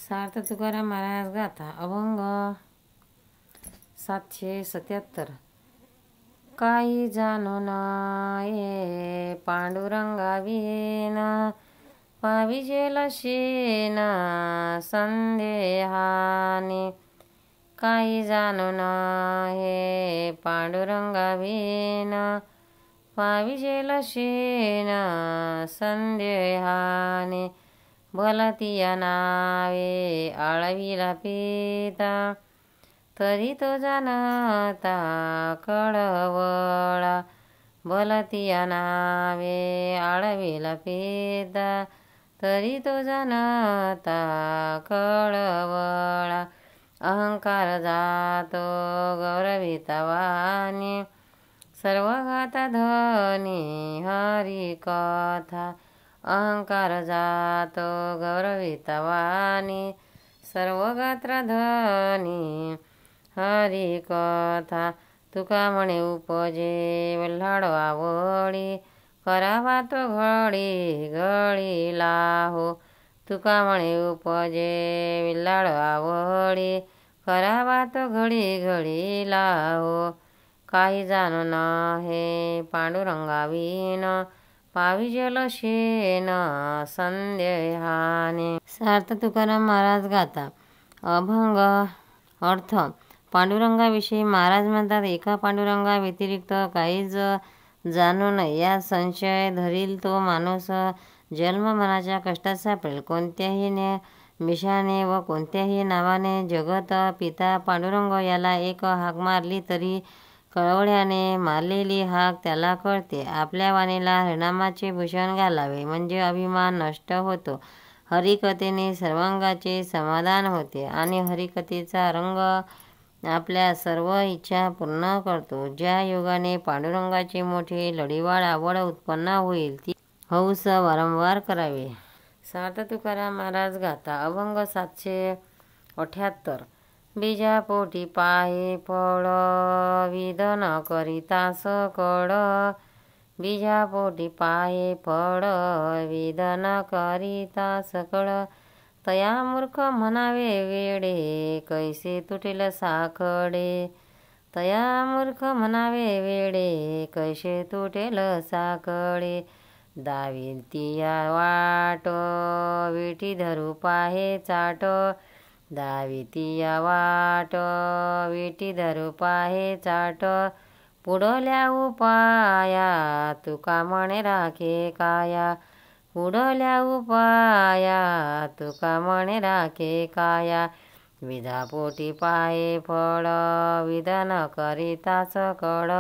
सार्थ तुकाराम महाराज गाथा अभंग 777। काही जाणो नाये पांडुरंगा विना पाविजेल शेन संदेहाने। काही जाणो नाये पांडुरंगा विना पाविजेल शेन संदेहाने। भलतिया नावे आळविला पिता तरी तो जाणता कळवळा। भलतिया नावे आळविला पिता तरी तो जाणता कळवळा। अहंकार जातो गौरविता वाणी सर्व घाता धनी हरी कथा। अहंकार जातो गौरविता वाणी सर्व गात्र धनी हरी कथा। तुका म्हणे उपजे वल्हाड आवडी करावा तो घडी घडी लाहो। तुका म्हणे उपजे विल्हाड आवडी करावा तो घडी घडी लाहो। काही जाणो नहे पांडुरंगा विन पाविजेल शेन संदेहाने। सार्थ तुकाराम महाराज गाथा अभंग अर्थ पांडुरंगाविषयी महाराज म्हणतात, एका पांडुरंगा व्यतिरिक्त काहीच जाणू नये। या संशय धरील तो माणूस जन्म मनाच्या कष्टात सापडेल। कोणत्याही मिशाने व कोणत्याही नावाने जगत पिता पांडुरंग याला एक हाक मारली तरी कळवळ्याने मारलेली हाक त्याला कळते। आपल्या वाणीला हरिनामाचे भूषण घालावे म्हणजे अभिमान नष्ट होतो। हरिकथेने सर्वांगाचे समाधान होते आणि हरिकथेचा रंग आपल्या सर्व इच्छा पूर्ण करतो। ज्या योगाने पांडुरंगाची मोठी लढीवाळ आवड उत्पन्न होईल ती हौस वारंवार करावे। सार्थ तुकाराम महाराज गाथा अभंग 778। बीजापोटी पाहे फळ विधन करिता सकळ। बीजापोटी पाहे फळ विधन करिता सकळ। तया मूर्ख म्हणावे वेडे कैसे तुटेल साखडे। तया मूर्ख म्हणावे वेडे कैसे तुटेल साखडे। दावितिया वाट विटी धरू पाहे चाट। दावितिया वाट विटी धरू पाहे चाट। पुढल्या उपाया तुका म्हणे राखे काया। पुढल्या उपाया तुका म्हणे राखे काया। विधापोटी पाहे फळ विधान करिता सकळ।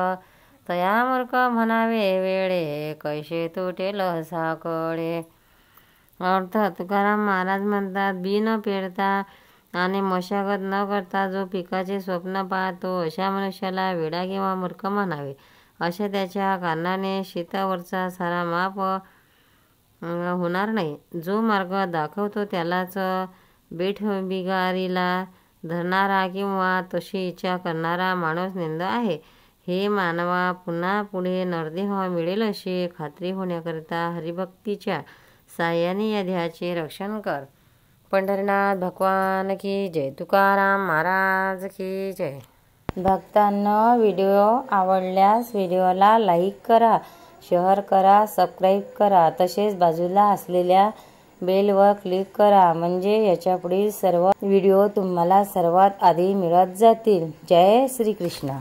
तया मूर्ख म्हणावे वेळे कैसे तुटेल साखळे। अर्थ तुकाराम महाराज म्हणतात, बी न पेरता आणि मशागत न करता जो पिकाचे स्वप्न पाहतो अशा मनुष्याला वेडा किंवा मूर्ख म्हणावे। अशा त्याच्या कारणाने शेतावरचा सारा माप होणार नाही। जो मार्ग दाखवतो त्यालाच बेठबिगारीला धरणारा किंवा तशी इच्छा करणारा माणूस निंद आहे। हे मानवा, पुन्हा पुढे नरदेह मिळेल अशी खात्री होण्याकरिता हरिभक्तीच्या साह्याने या देहाचे रक्षण कर। पंढरीनाथ भगवान की जय। तुकाराम महाराज की जय। भक्तांनो, व्हिडिओ आवडल्यास व्हिडिओला लाईक करा, शेअर करा, सबस्क्राईब करा, तसेच बाजूला असलेल्या बेलवर क्लिक करा म्हणजे याच्या पुढील सर्व व्हिडिओ तुम्हाला सर्वात आधी मिळत जातील। जय श्री कृष्ण।